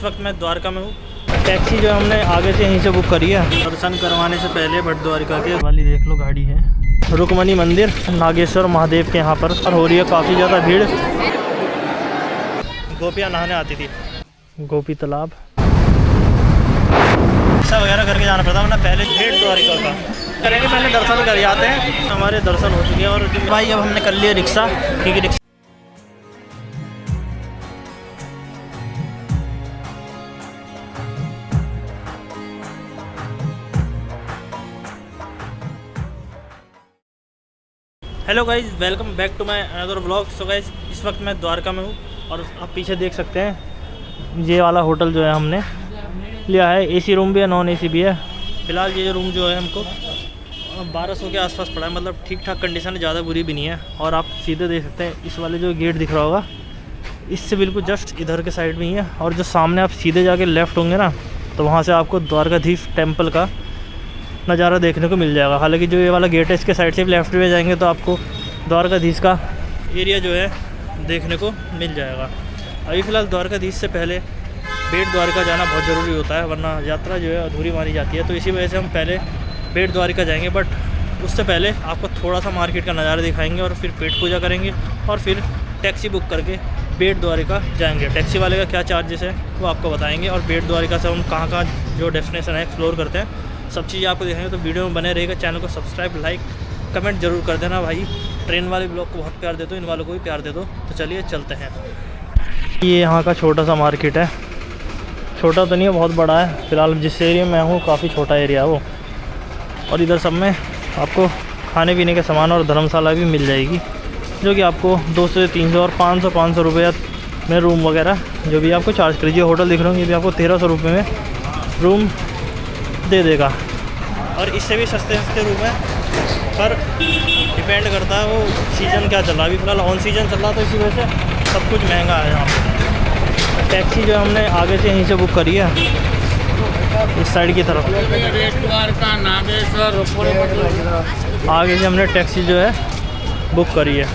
वक्त मैं द्वारका में हूँ। टैक्सी जो हमने आगे से यहीं से बुक करी है दर्शन करवाने से पहले भट द्वारिका के वाली देख लो गाड़ी है। रुक्मणी मंदिर नागेश्वर महादेव के यहाँ पर हो रही है काफ़ी ज़्यादा भीड़। गोपियाँ नहाने आती थी गोपी तालाब ऐसा वगैरह करके जाना पड़ता वरना पहले भेट द्वारिका का करेंगे। पहले दर्शन कर जाते हैं, हमारे दर्शन हो चुके हैं। और भाई अब हमने कर लिया रिक्शा क्योंकि रिक्शा hello guys, welcome back to my another vlog. So guys इस वक्त मैं द्वारका में हूँ और आप पीछे देख सकते हैं ये वाला होटल जो है हमने लिया है। एसी रूम भी है, नॉन एसी भी है। फ़िलहाल ये रूम जो है हमको 1200 के आसपास पड़ा है, मतलब ठीक ठाक कंडीशन है, ज़्यादा बुरी भी नहीं है। और आप सीधे देख सकते हैं इस वाले जो गेट दिख रहा होगा इससे बिल्कुल जस्ट इधर के साइड में ही है। और जो सामने आप सीधे जाके लेफ़्ट होंगे ना तो वहाँ से आपको द्वारकाधीश टेम्पल का नज़ारा देखने को मिल जाएगा। हालांकि जो ये वाला गेट है इसके साइड से भी लेफ्ट में जाएंगे तो आपको द्वारकाधीश का एरिया जो है देखने को मिल जाएगा। अभी फ़िलहाल द्वारकाधीश से पहले बेट द्वारका जाना बहुत ज़रूरी होता है, वरना यात्रा जो है अधूरी मानी जाती है। तो इसी वजह से हम पहले बेट द्वारका जाएंगे, बट उससे पहले आपको थोड़ा सा मार्केट का नज़ारा दिखाएंगे और फिर पेट पूजा करेंगे और फिर टैक्सी बुक करके बेट द्वारिका जाएंगे। टैक्सी वाले का क्या चार्जेस है वो आपको बताएंगे और बेट द्वारिका से हम कहाँ कहाँ जो डेस्टिनेशन है एक्सप्लोर करते हैं सब चीज़ आपको दिखाएंगे। तो वीडियो में बने रहेगा। चैनल को सब्सक्राइब, लाइक, कमेंट जरूर कर देना भाई। ट्रेन वाले ब्लॉग को बहुत प्यार दे दो, इन वालों को भी प्यार दे दो। तो चलिए चलते हैं। ये यहाँ का छोटा सा मार्केट है, छोटा तो नहीं है, बहुत बड़ा है। फ़िलहाल जिस एरिया में मैं हूँ काफ़ी छोटा एरिया है वो। और इधर सब में आपको खाने पीने के सामान और धर्मशाला भी मिल जाएगी, जो कि आपको 200 से 300 और 500 रुपये में रूम वगैरह जो भी आपको चार्ज करिए। होटल दिख रहा हूँ ये भी आपको 1300 रुपये में रूम दे देगा। और इससे भी सस्ते रूम है, पर डिपेंड करता है वो सीज़न क्या चल रहा है। अभी फ़िलहाल ऑन सीज़न चल रहा था, इसी वजह से सब कुछ महंगा है यहाँ पर। टैक्सी जो हमने आगे से यहीं से बुक करी है इस साइड की तरफ। आगे से हमने टैक्सी जो है बुक करी है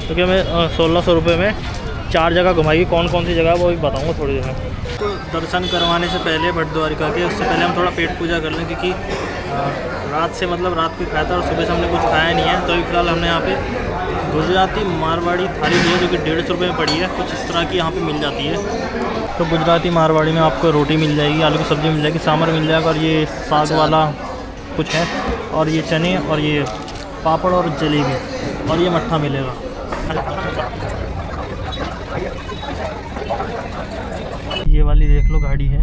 क्योंकि हमें 1600 रुपये में 4 जगह घुमाएगी। कौन कौन सी जगह वो भी बताऊँगा थोड़ी देर में। तो दर्शन करवाने से पहले भट द्वारिका के उससे पहले हम थोड़ा पेट पूजा कर लें, क्योंकि रात से मतलब रात को खाया था और सुबह से हमने कुछ खाया नहीं है। तो अभी फ़िलहाल हमने यहाँ पे गुजराती मारवाड़ी थाली ली है जो कि 150 रुपये में पड़ी है। कुछ इस तरह की यहाँ पे मिल जाती है। तो गुजराती मारवाड़ी में आपको रोटी मिल जाएगी, आलू की सब्ज़ी मिल जाएगी, सांभर मिल जाएगा और ये साग वाला कुछ है और ये चने और ये पापड़ और जलेबी और ये मट्ठा मिलेगा। ये वाली देख लो गाड़ी है।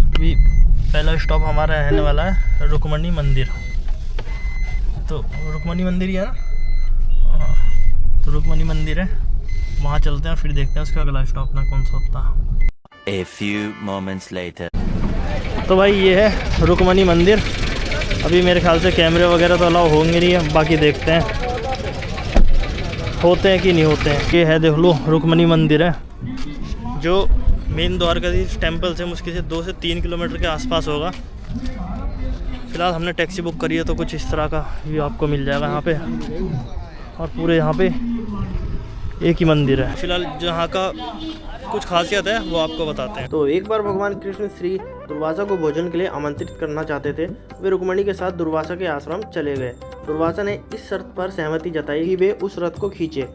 अभी पहला स्टॉप हमारा रहने वाला है रुक्मणी मंदिर। तो रुक्मणी मंदिर ही है ना, हाँ तो रुक्मणी मंदिर है, वहाँ चलते हैं फिर देखते हैं उसका अगला स्टॉप ना कौन सा होता है। A few moments later. तो भाई ये है रुक्मणी मंदिर। अभी मेरे ख्याल से कैमरे वगैरह तो अलाउ होंगे नहीं है, बाकी देखते हैं होते हैं कि नहीं होते हैं। ये है देख लो रुक्मणी मंदिर है जो मेन द्वारकाधीश टेम्पल से मुश्किल से 2 से 3 किलोमीटर के आसपास होगा। फ़िलहाल हमने टैक्सी बुक करी है तो कुछ इस तरह का व्यू आपको मिल जाएगा यहाँ पे। और पूरे यहाँ पे एक ही मंदिर है। फ़िलहाल जहाँ का कुछ खासियत है वो आपको बताते हैं। तो एक बार भगवान कृष्ण श्री दुर्वासा को भोजन के लिए आमंत्रित करना चाहते थे। वे रुक्मणी के साथ दुर्वासा के आश्रम चले गए। दुर्वासा ने इस शर्त पर सहमति जताई कि वे उस रथ को खींचे।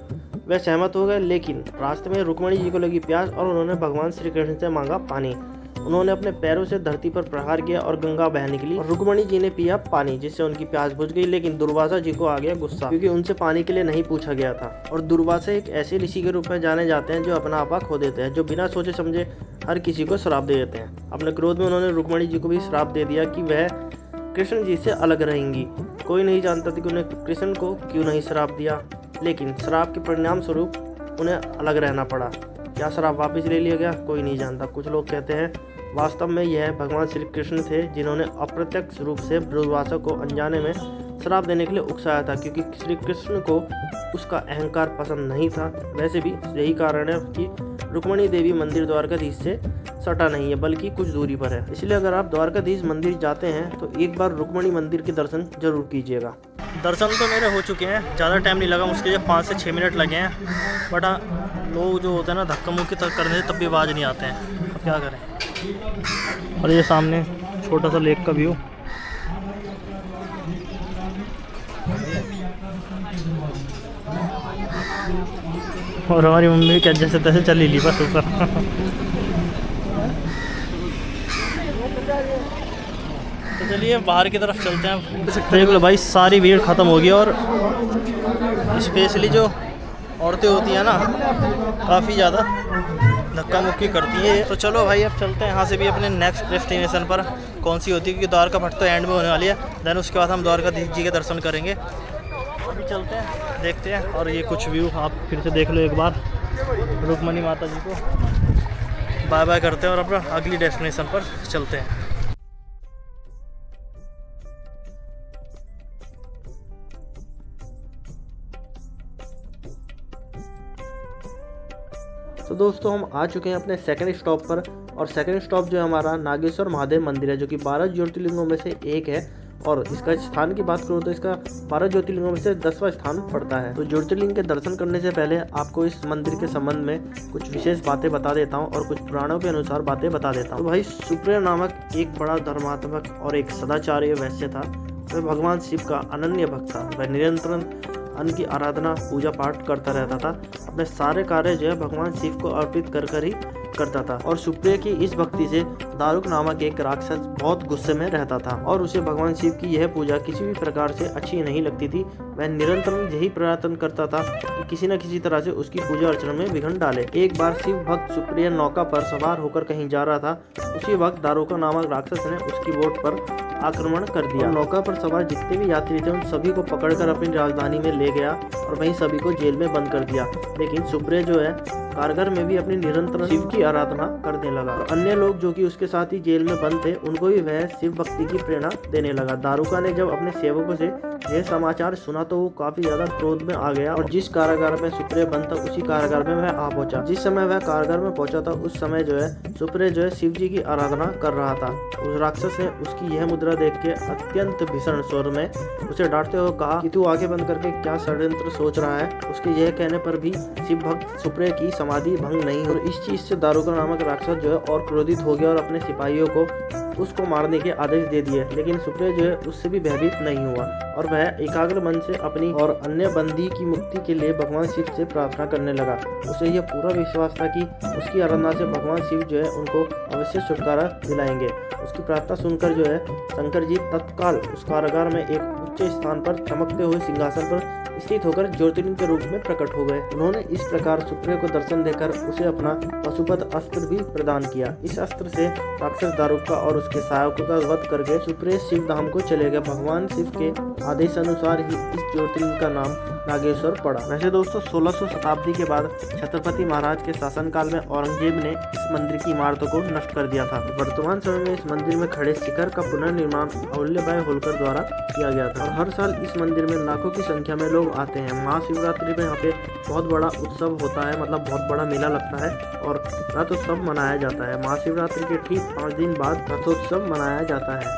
वे सहमत हो गए, लेकिन रास्ते में रुक्मणी जी को लगी प्यास और उन्होंने भगवान श्री कृष्ण से मांगा पानी। उन्होंने अपने पैरों से धरती पर प्रहार किया और गंगा बह निकली और रुक्मणी जी ने पिया पानी, जिससे उनकी प्यास बुझ गई। लेकिन दुर्वासा जी को आ गया गुस्सा, क्योंकि उनसे पानी के लिए नहीं पूछा गया था। और दुर्वासा एक ऐसे ऋषि के रूप में जाने जाते हैं जो अपना आपा खो देते हैं, जो बिना सोचे समझे हर किसी को श्राप दे देते हैं। अपने क्रोध में उन्होंने रुक्मणी जी को भी श्राप दे दिया कि वह कृष्ण जी से अलग रहेंगी। कोई नहीं जानता था कि उन्हें कृष्ण को क्यों नहीं श्राप दिया, लेकिन श्राप के परिणाम स्वरूप उन्हें अलग रहना पड़ा। क्या श्राप वापस ले लिया गया, कोई नहीं जानता। कुछ लोग कहते हैं वास्तव में यह भगवान श्री कृष्ण थे जिन्होंने अप्रत्यक्ष रूप से दुर्वासा को अनजाने में श्राप देने के लिए उकसाया था, क्योंकि श्री कृष्ण को उसका अहंकार पसंद नहीं था। वैसे भी यही कारण है कि रुक्मणी देवी मंदिर द्वारकाधीश से सटा नहीं है, बल्कि कुछ दूरी पर है। इसलिए अगर आप द्वारकाधीश मंदिर जाते हैं तो एक बार रुक्मणी मंदिर के दर्शन जरूर कीजिएगा। दर्शन तो मेरे हो चुके हैं, ज़्यादा टाइम नहीं लगा, मुश्किल 5 से 6 मिनट लगे हैं। बट हाँ, लोग जो होते हैं ना धक्का मुक्की तक करने से तब भी आवाज़ नहीं आते हैं, अब क्या करें। और ये सामने छोटा सा लेक का व्यू। और हमारी मम्मी क्या जैसे तैसे चल ही ली बस ऊपर। तो चलिए बाहर की तरफ चलते हैं। देख लो भाई, सारी भीड़ ख़त्म हो गई और स्पेशली जो औरतें होती हैं ना, काफ़ी ज़्यादा धक्का मुक्की करती है। तो चलो भाई अब चलते हैं यहाँ से भी अपने नेक्स्ट डेस्टिनेशन पर। कौन सी होती है, क्योंकि द्वारका भट्ट तो एंड में होने वाली है, देन उसके बाद हम द्वारकाधीश जी के दर्शन करेंगे। अभी चलते हैं, देखते हैं। और ये कुछ व्यू आप फिर से देख लो एक बार। रुक्मणी माता जी को बाय बाय करते हैं और अपना अगली डेस्टिनेशन पर चलते हैं। तो दोस्तों हम आ चुके हैं अपने सेकंड स्टॉप पर। और सेकंड स्टॉप जो है हमारा नागेश्वर महादेव मंदिर है, जो कि 12 ज्योतिर्लिंगों में से एक है। और इसका स्थान की बात करूँ तो इसका 12 ज्योतिर्लिंगों में से 10वां स्थान पड़ता है। तो ज्योतिर्लिंग के दर्शन करने से पहले आपको इस मंदिर के संबंध में कुछ विशेष बातें बता देता हूँ और कुछ पुराणों के अनुसार बातें बता देता हूँ। तो भाई सुप्रिय नामक एक बड़ा धर्मात्मक और एक सदाचारी वैश्य था। वह भगवान शिव का अनन्य भक्त था। वह निरंतर अन्न की आराधना पूजा पाठ करता रहता था। अपने सारे कार्य जो है भगवान शिव को अर्पित कर ही करता था। और सुप्रिय की इस भक्ति से दारुक नामक एक राक्षस बहुत गुस्से में रहता था और उसे भगवान शिव की यह पूजा किसी भी प्रकार से अच्छी नहीं लगती थी। वह निरंतर यही प्रयत्न करता था कि किसी न किसी तरह से उसकी पूजा अर्चना में विघ्न डाले। एक बार शिव भक्त सुप्रिय नौका पर सवार होकर कहीं जा रहा था। उसी वक्त दारुका नामक राक्षस ने उसकी बोट पर आक्रमण कर दिया। नौका पर सवार जितने भी यात्री थे उन सभी को पकड़कर अपनी राजधानी में ले गया और वहीं सभी को जेल में बंद कर दिया। लेकिन सुप्रिय जो है कारगर में भी अपनी निरंतर शिव की आराधना करने लगा। और अन्य लोग जो कि उसके साथ ही जेल में बंद थे उनको भी वह शिव भक्ति की प्रेरणा देने लगा। दारुका ने जब अपने सेवकों से यह समाचार सुना तो वो काफी ज्यादा क्रोध में आ गया और जिस कारागार में सुप्रिय बंद था उसी कारागार में वह आ पहुंचा। जिस समय वह कारागार में पहुंचा था उस समय जो है सुप्रिय जो है शिव जी की आराधना कर रहा था। उस राक्षस ने उसकी यह मुद्रा देख के अत्यंत भीषण स्वर में उसे डांटते हुए कहा कि तू आंखें बंद करके क्या षड्यंत्र सोच रहा है। उसके यह कहने पर भी शिव भक्त सुप्रिय की समाधि भंग नहीं हुई। और इस चीज से दारुका नामक राक्षस जो है और क्रोधित हो गया और अपने सिपाहियों को उसको मारने के आदेश दे दिए। लेकिन सुप्रिय जो है उससे भी भयभीत नहीं हुआ और वह एकाग्र मन से अपनी और अन्य बंदी की मुक्ति के लिए भगवान शिव से प्रार्थना करने लगा। उसे यह पूरा विश्वास था कि उसकी आराधना से भगवान शिव जो है उनको अवश्य छुटकारा दिलाएंगे। उसकी प्रार्थना सुनकर जो है शंकर जी तत्काल उस कारागार में एक उच्च स्थान पर चमकते हुए सिंहासन पर स्थित होकर ज्योतिर्लिंग के रूप में प्रकट हो गए। उन्होंने इस प्रकार सुप्रिय को दर्शन देकर उसे अपना पशुपत अस्त्र भी प्रदान किया। इस अस्त्र से राक्षस दारुका और उसके सहायकों का वध करके सुप्रिय शिव धाम को चले गए। भगवान शिव के आदेश अनुसार ही इस ज्योतिर्लिंग का नाम नागेश्वर पड़ा। वैसे दोस्तों 1600 शताब्दी के बाद छत्रपति महाराज के शासनकाल में औरंगजेब ने इस मंदिर की इमारतों को नष्ट कर दिया था। वर्तमान समय में इस मंदिर में खड़े शिखर का पुनर्निर्माण अहल्याबाई होलकर द्वारा किया गया था। और हर साल इस मंदिर में लाखों की संख्या में लोग आते हैं। महाशिवरात्रि में यहाँ पे बहुत बड़ा उत्सव होता है, मतलब बहुत बड़ा मेला लगता है और रथोत्सव मनाया जाता है। महाशिवरात्रि के ठीक 5 दिन बाद रथोत्सव मनाया जाता है।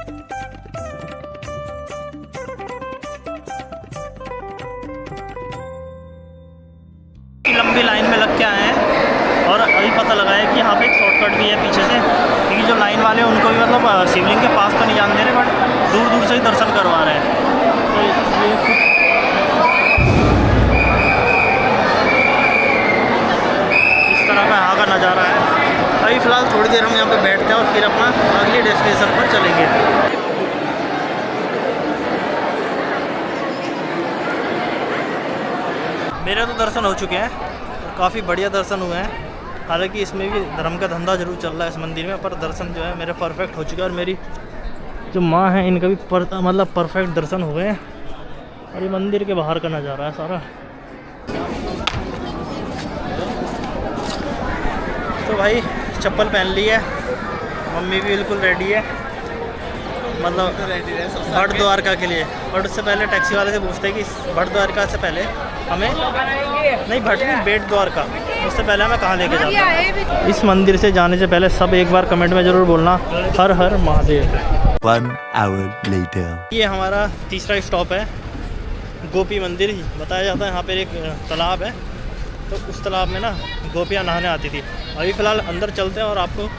लंबी लाइन में लग के आए हैं और अभी पता लगा है कि यहाँ पे एक शॉर्टकट भी है पीछे से, क्योंकि जो लाइन वाले उनको भी मतलब शिवलिंग के पास तो नहीं जान दे रहे बट दूर दूर से ही दर्शन करवा रहे हैं। तो ये इस तरह का यहाँ का नज़ारा है। अभी फ़िलहाल थोड़ी देर हम यहाँ पे बैठते हैं और फिर अपना अगली डेस्टिनेशन पर चलेंगे। मेरे तो दर्शन हो चुके हैं, काफ़ी बढ़िया दर्शन हुए हैं। हालांकि इसमें भी धर्म का धंधा जरूर चल रहा है इस मंदिर में, पर दर्शन जो है मेरे परफेक्ट हो चुके हैं और मेरी जो माँ है इनका भी परफेक्ट दर्शन हुए हैं। और ये मंदिर के बाहर का नज़ारा है सारा। तो भाई चप्पल पहन ली है, मम्मी भी बिल्कुल रेडी है, मतलब भट्ट द्वारका के लिए। बट उससे पहले टैक्सी वाले से पूछते हैं कि भट्ट द्वारका से पहले हमें नहीं भट्ट नहीं बेट द्वारका, उससे पहले हमें कहाँ लेके जाना है। इस मंदिर से जाने से पहले सब एक बार कमेंट में ज़रूर बोलना हर हर महादेव। 1 hour later. ये हमारा तीसरा स्टॉप है गोपी मंदिर ही बताया जाता है। यहाँ पर एक तालाब है, तो उस तालाब में ना गोपियाँ नहाने आती थी। अभी फ़िलहाल अंदर चलते हैं और आपको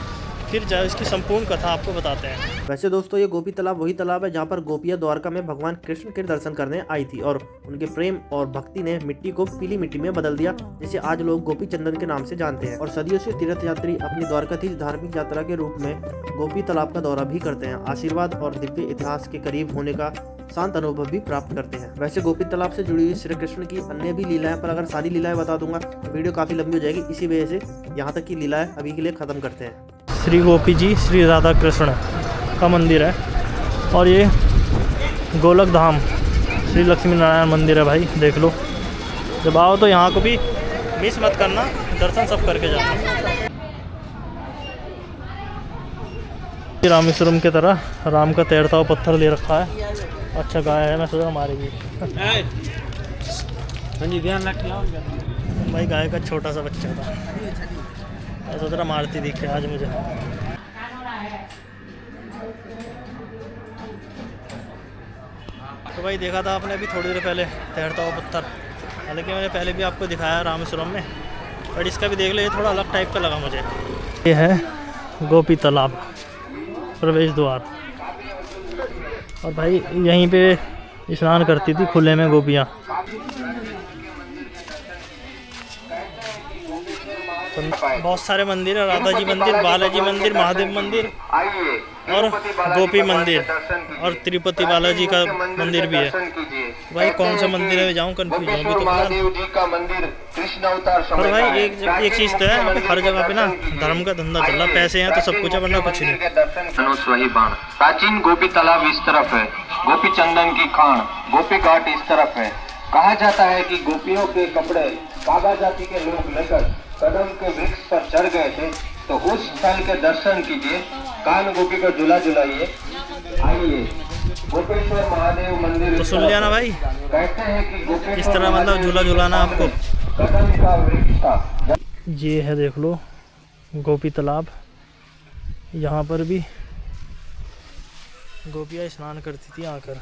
फिर इसकी संपूर्ण कथा आपको बताते हैं। वैसे दोस्तों ये गोपी तालाब वही तालाब है जहाँ पर गोपियाँ द्वारका में भगवान कृष्ण के दर्शन करने आई थी और उनके प्रेम और भक्ति ने मिट्टी को पीली मिट्टी में बदल दिया, जिसे आज लोग गोपी चंदन के नाम से जानते हैं। और सदियों से तीर्थ यात्री अपनी द्वारकाधीश धार्मिक यात्रा के रूप में गोपी तालाब का दौरा भी करते हैं, आशीर्वाद और दिव्य इतिहास के करीब होने का शांत अनुभव भी प्राप्त करते हैं। वैसे गोपी तालाब से जुड़ी हुई श्री कृष्ण की अन्य भी लीलाएं, पर अगर सारी लीलाएं बता दूंगा तो वीडियो काफी लंबी हो जाएगी, इसी वजह से यहाँ तक की लीलाएं अभी के लिए खत्म करते हैं। श्री गोपी जी श्री राधा कृष्ण का मंदिर है और ये गोलक धाम श्री लक्ष्मी नारायण मंदिर है भाई, देख लो। जब आओ तो यहाँ को भी मिस मत करना, दर्शन सब करके जाना। रामेश्वरम की तरह राम का तैरता हुआ पत्थर ले रखा है। अच्छा गाय है, मैं सोचा मारेगी। ध्यान रख भाई, गाय का छोटा सा बच्चा था, मैं सोच रहा मारती दिखे आज मुझे। तो भाई देखा था आपने अभी थोड़ी देर पहले तैरता हुआ पत्थर, हालांकि मैंने पहले भी आपको दिखाया रामेश्वरम में, बट इसका भी देख लो, ये थोड़ा अलग टाइप का लगा मुझे। ये है गोपी तालाब प्रवेश द्वार, और भाई यहीं पे स्नान करती थी खुले में गोपियाँ। बहुत सारे मंदिर है, राधा जी मंदिर, बालाजी मंदिर, महादेव मंदिर और गोपी मंदिर और तिरुपति बालाजी का मंदिर भी है। भाई कौन सा मंदिर है जाऊँ, कंफ्यूज हूँ अभी तो फिलहाल। और भाई एक चीज़ तो है, यहाँ पे हर जगह पे ना धर्म का धंधा चल रहा, पैसे हैं तो सब कुछ है वरना कुछ नहीं। वही बाण। प्राचीन गोपी तालाब इस तरफ है, गोपी चंदन की खान, गोपी घाट इस तरफ है। कहा जाता है कि गोपियों के कपड़े कागा जाति के लोग लेकर कदम के वृक्ष पर चढ़ गए थे, तो उस स्थल के दर्शन कीजिए, कान गोपी को झूला झुलाइए। आइए गोपेश्वर महादेव मंदिर तो सुन लिया ना भाई, कहते हैं कि गोपी इस तरह मतलब झूला झुलाना आपको। कदम का वृक्ष था। ये है देख लो गोपी तालाब, यहाँ पर भी गोपियाँ स्नान करती थी आकर।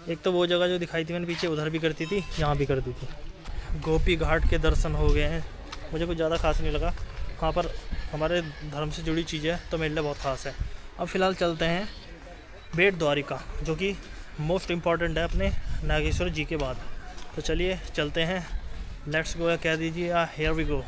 एक तो वो जगह जो दिखाई थी मैंने पीछे, उधर भी करती थी, यहाँ भी करती थी। गोपी घाट के दर्शन हो गए हैं, मुझे कुछ ज़्यादा खास नहीं लगा। वहाँ पर हमारे धर्म से जुड़ी चीज़ें हैं तो मेरे लिए बहुत ख़ास है। अब फ़िलहाल चलते हैं बेट द्वारिका, जो कि मोस्ट इम्पॉर्टेंट है अपने नागेश्वर जी के बाद। तो चलिए चलते हैं, लेट्स गो, या कह दीजिए here we go.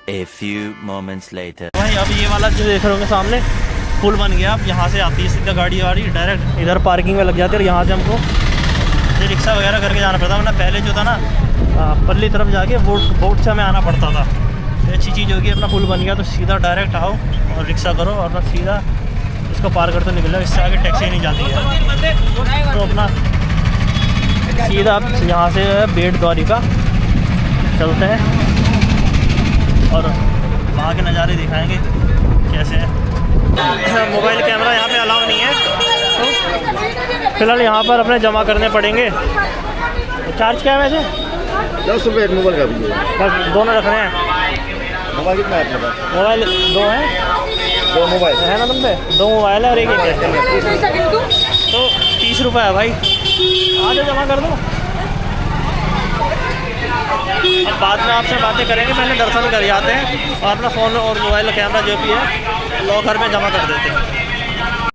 A few moments later. भाई अब ये वाला जो देख रहे होंगे सामने पुल बन गया, अब यहाँ से आती है सीधा गाड़ी डायरेक्ट इधर पार्किंग में लग जाती है, और यहाँ से हमको ये रिक्शा वगैरह करके जाना पड़ता, वरना पहले जो था ना पल्ली तरफ जाके बोट से हमें आना पड़ता था। तो अच्छी चीज़ होगी, अपना पुल बन गया तो सीधा डायरेक्ट आओ और रिक्शा करो और अपना सीधा इसको पार करते निकल जाओ, इससे आगे टैक्सी नहीं जाती है। तो अपना सीधा आप यहाँ से बेट द्वारिका चलते हैं और वहाँ के नज़ारे दिखाएंगे कैसे है। मोबाइल कैमरा यहाँ पे अलाउ नहीं है, तो फिलहाल यहाँ पर अपने जमा करने पड़ेंगे। चार्ज क्या है वैसे? 10 रुपये मोबाइल का भी है। बस दोनों रख रहे हैं। मोबाइल कितना है अपने पास? मोबाइल 2 हैं। 2 मोबाइल है ना तुम पे? 2 मोबाइल है और एक है। तो 30 रुपये है भाई, आज जमा कर दो। अब बाद में आपसे बातें करेंगे, पहले दर्शन कर जाते हैं और अपना फ़ोन और मोबाइल कैमरा जो भी है लॉकर में जमा कर देते हैं।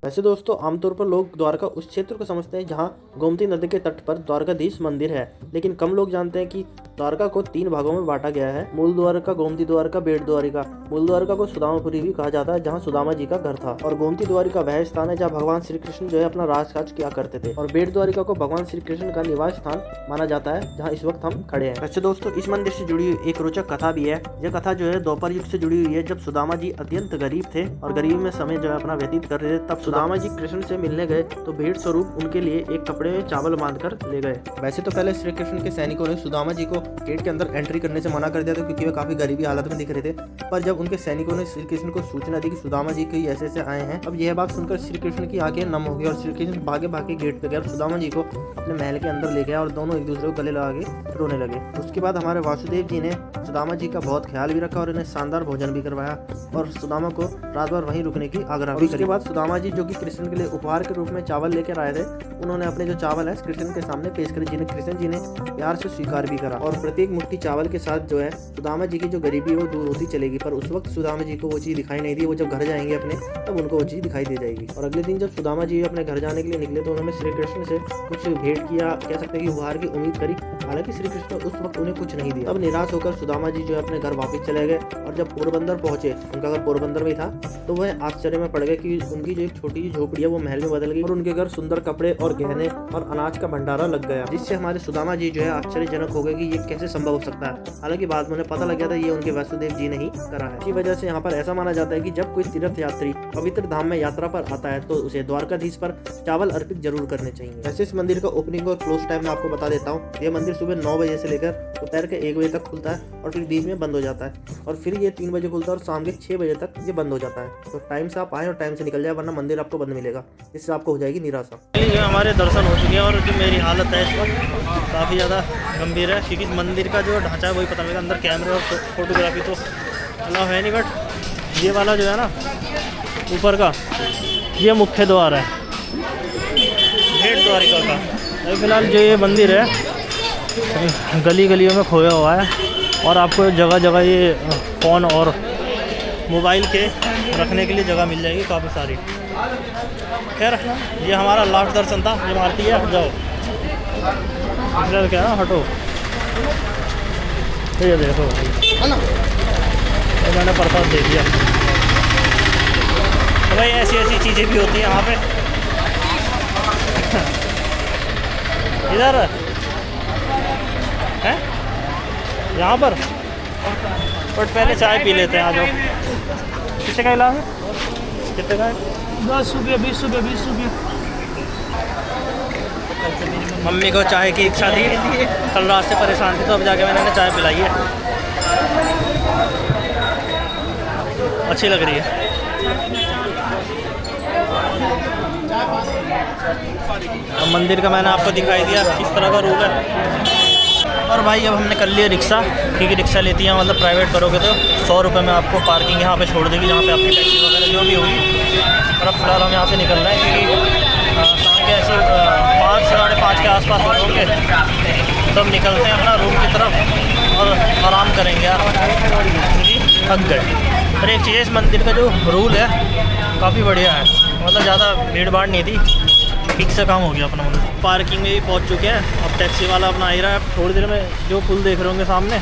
वैसे दोस्तों आमतौर पर लोग द्वारका उस क्षेत्र को समझते हैं जहां गोमती नदी के तट पर द्वारकाधीश मंदिर है, लेकिन कम लोग जानते हैं कि द्वारका को 3 भागों में बांटा गया है। मूल द्वारका, गोमती द्वारका, बेट द्वारिका। मूल द्वारका को सुदामापुरी भी कहा जाता है, जहाँ सुदामा जी का घर था। और गोमती द्वारिका वह स्थान है जहाँ भगवान श्री कृष्ण जो है अपना राजकाज किया करते थे। और बेट द्वारिका को भगवान श्री कृष्ण का निवास स्थान माना जाता है, जहाँ इस वक्त हम खड़े हैं। वैसे दोस्तों इस मंदिर से जुड़ी हुई एक रोचक कथा भी है। यह कथा जो है द्वापर युग से जुड़ी हुई है, जब सुदामा जी अत्यंत गरीब थे और गरीबी में समय जो है अपना व्यतीत कर रहे थे। तब सुदामा जी कृष्ण से मिलने गए तो भेंट स्वरूप उनके लिए एक कपड़े में चावल बांधकर ले गए। वैसे तो पहले श्री कृष्ण के सैनिकों ने सुदामा जी को गेट के अंदर एंट्री करने से मना कर दिया था, क्योंकि वे काफी गरीबी हालत में दिख रहे थे। पर जब उनके सैनिकों ने श्री कृष्ण को सूचना दी कि सुदामा जी कई ऐसे आए हैं, अब यह बात सुनकर श्री कृष्ण की आंखें नम हो गई और श्री कृष्ण भागे भागे गेट पे गए और सुदामा जी को अपने महल के अंदर ले गया और दोनों एक दूसरे को गले लगा के रोने लगे। उसके बाद हमारे वासुदेव जी ने सुदामा जी का बहुत ख्याल भी रखा और इन्हें शानदार भोजन भी करवाया और सुदामा को रात भर वहीं रुकने की आग्रह भी। उसके बाद सुदामा जी जो कि कृष्ण के लिए उपहार के रूप में चावल लेकर आए थे, उन्होंने अपने जो चावल है कृष्ण के सामने पेश करे, जिन्हें कृष्ण जी ने प्यार से स्वीकार भी करा। और प्रत्येक मुट्ठी चावल के साथ जो है सुदामा जी की जो गरीबी है वो दूर होती चलेगी। पर उस वक्त सुदामा जी को वो चीज दिखाई नहीं दी। वो जब घर जाएंगे अपने, तब उनको वो चीज दिखाई दे जाएगी। और अगले दिन जब सुदामा जी अपने घर जाने के लिए निकले तो उन्होंने श्री कृष्ण से कुछ भेंट किया, कह सकते हैं कि उपहार की उम्मीद करी। हालांकि श्री कृष्ण उस वक्त उन्हें कुछ नहीं दिया। तब निराश होकर सुदामा जी जो है अपने घर वापस चले गए। और जब पोरबंदर पहुंचे, उनका घर पोरबंदर में था, तो वह आश्चर्य में पड़ गए कि उनकी जो एक छोटी सी झोपड़ी है वो महल में बदल गई और उनके घर सुंदर कपड़े और गहने और अनाज का भंडारा लग गया, जिससे हमारे सुदामा जी जो है आश्चर्यजनक हो गए कि ये कैसे संभव हो सकता है। हालांकि बाद में उन्हें पता लग गया था ये उनके वासुदेव जी ने ही करा है। इसी वजह से यहाँ पर ऐसा माना जाता है कि जब कोई तीर्थ यात्री पवित्र धाम में यात्रा पर आता है तो उसे द्वारकाधीश पर चावल अर्पित जरूर करने चाहिए। वैसे इस मंदिर का ओपनिंग और क्लोज टाइम मैं आपको बता देता हूँ। यह मंदिर सुबह 9 बजे से लेकर दोपहर के 1 बजे तक खुलता है और फिर बीच में बंद हो जाता है और फिर ये 3 बजे खुलता है और शाम के 6 बजे तक ये बंद हो जाता है। तो टाइम से आप आए और टाइम से निकल जाए, वरना मंदिर आपको बंद मिलेगा, जिससे आपको हो जाएगी निराशा। हमारे दर्शन हो चुके हैं और जो मेरी हालत है इस वक्त काफ़ी ज़्यादा गंभीर है, क्योंकि मंदिर का जो ढांचा है वही पता लगेगा। अंदर कैमरे और फोटोग्राफी तो अलाउ है नहीं, बट ये वाला जो है ना ऊपर का, ये मुख्य द्वार है भेंट द्वारिका का। अभी फिलहाल जो ये मंदिर है गली गलियों में खोया हुआ है और आपको जगह जगह ये फ़ोन और मोबाइल के रखने के लिए जगह मिल जाएगी काफ़ी सारी। खैर ये हमारा लास्ट दर्शन था। ये मारती है, हट जाओ, इधर क्या ना, हटो। ये देखो तो मैंने प्रसाद दे दिया। तो भाई ऐसी ऐसी चीज़ें भी होती हैं यहाँ पे। इधर है यहाँ पर, बट पहले चाय पी लेते हैं। आ जाओ। कितने का इलाज है? कितने का है? 10 रुपये, 20 रुपये, 20 रुपये। मम्मी को चाय की इच्छा थी, कल रात से परेशान थी, तो अब जाके मैंने चाय पिलाई है। अच्छी लग रही है। अब मंदिर का मैंने आपको दिखाई दिया किस तरह का रूप है। और भाई अब हमने कर लिया रिक्शा, क्योंकि रिक्शा लेती है मतलब प्राइवेट करोगे तो 100 रुपये में आपको पार्किंग यहाँ पे छोड़ देगी, जहाँ पे आपकी टैक्सी वगैरह जो भी होगी। और अब फिलहाल हम यहाँ से निकल रहे हैं, क्योंकि शाम के ऐसे 5 साढ़े 5 के आसपास हो होंगे, तो हम निकलते हैं अपना रूम की तरफ और आराम करेंगे यार, क्योंकि थक गए। और एक चीज़, इस मंदिर का जो रूल है काफ़ी बढ़िया है, मतलब ज़्यादा भीड़ भाड़ नहीं थी, ठीक से काम हो गया अपना। मतलब पार्किंग में भी पहुंच चुके हैं। अब टैक्सी वाला अपना आ ही रहा है। थोड़ी देर में जो पुल देख रहे होंगे सामने,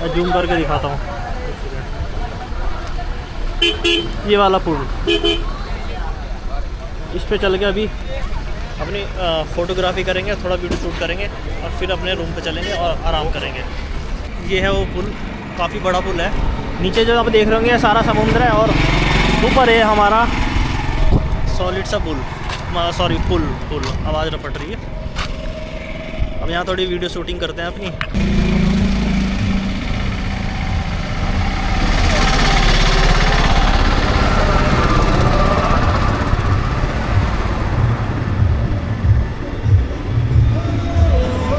मैं जूम करके दिखाता हूँ। ये वाला पुल, इस पे चल के अभी अपनी फ़ोटोग्राफी करेंगे, थोड़ा वीडियो शूट करेंगे और फिर अपने रूम पे चलेंगे और आराम करेंगे। ये है वो पुल, काफ़ी बड़ा पुल है। नीचे जो आप देख रहे होंगे सारा समुद्र है और ऊपर है हमारा सॉलिड सा पुल, सॉरी पुल आवाज़ रपट रही है। अब यहाँ थोड़ी वीडियो शूटिंग करते हैं अपनी।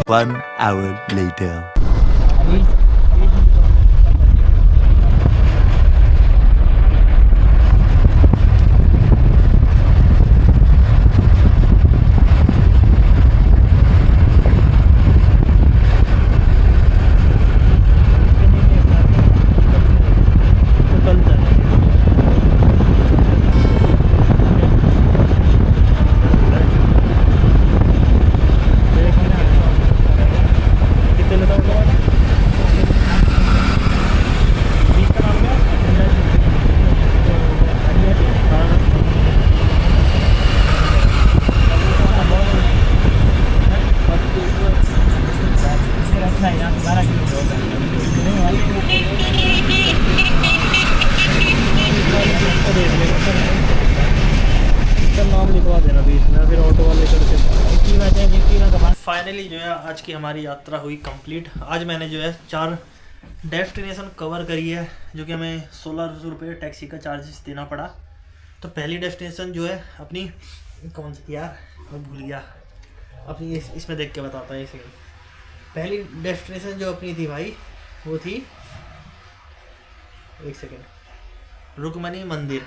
One hour later. मेरा भी इसमें, फिर ऑटो वाले करके फाइनली जो है आज की हमारी यात्रा हुई कंप्लीट। आज मैंने जो है 4 डेस्टिनेशन कवर करी है, जो कि हमें 1600 रुपये टैक्सी का चार्जेस देना पड़ा। तो पहली डेस्टिनेशन जो है अपनी कौन सी थी यार, मैं भूल गया अपनी, इसमें देख के बताता हूँ इसे। पहली डेस्टिनेशन जो अपनी थी भाई वो थी, एक सेकेंड, रुक्मणी मंदिर।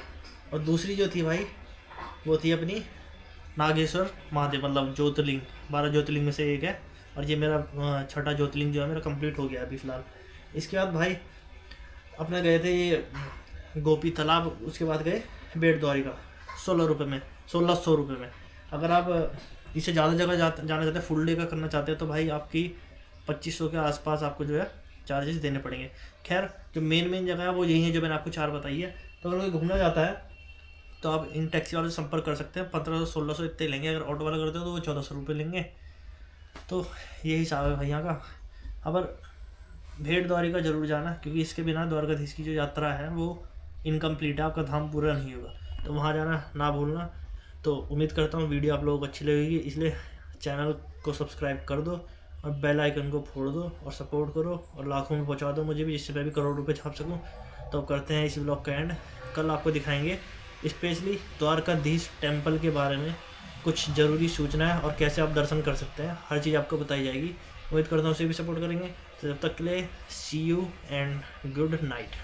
और दूसरी जो थी भाई वो थी अपनी नागेश्वर महादेव, मतलब ज्योतिर्लिंग, 12 ज्योतिर्लिंग में से एक है। और ये मेरा छठा ज्योतिर्लिंग जो है मेरा कंप्लीट हो गया अभी फ़िलहाल। इसके बाद भाई अपने गए थे ये गोपी तालाब, उसके बाद गए बेट द्वारिका 1600 रुपये में। अगर आप इससे ज़्यादा जगह जाना चाहते हैं, फुल डे का करना चाहते हैं, तो भाई आपकी 2500 के आसपास आपको जो है चार्जेस देने पड़ेंगे। खैर जो मेन जगह है वो यही है जो मैंने आपको 4 बताई है। तो अगर कोई घूमना चाहता है तो आप इन टैक्सी वालों से संपर्क कर सकते हैं। 1500-1600 इतने लेंगे। अगर ऑटो वाला करते हो तो वो 1400 रुपये लेंगे। तो यही हिसाब है भैया का। अब भेड़ द्वारिका जरूर जाना, क्योंकि इसके बिना द्वारकाधीश की जो यात्रा है वो इनकम्प्लीट है, आपका धाम पूरा नहीं होगा। तो वहाँ जाना ना भूलना। तो उम्मीद करता हूँ वीडियो आप लोगों को अच्छी लगेगी, इसलिए चैनल को सब्सक्राइब कर दो और बेल आइकन को फोड़ दो और सपोर्ट करो और लाखों में पहुँचा दो मुझे भी, जिससे मैं भी करोड़ रुपये छाप सकूँ। तो करते हैं इस ब्लॉग का एंड। कल आपको दिखाएंगे स्पेशली द्वारकाधीश टेम्पल के बारे में कुछ ज़रूरी सूचना है और कैसे आप दर्शन कर सकते हैं, हर चीज़ आपको बताई जाएगी। उम्मीद करता हूँ उसे भी सपोर्ट करेंगे। तो जब तक के लिए सी यू एंड गुड नाइट।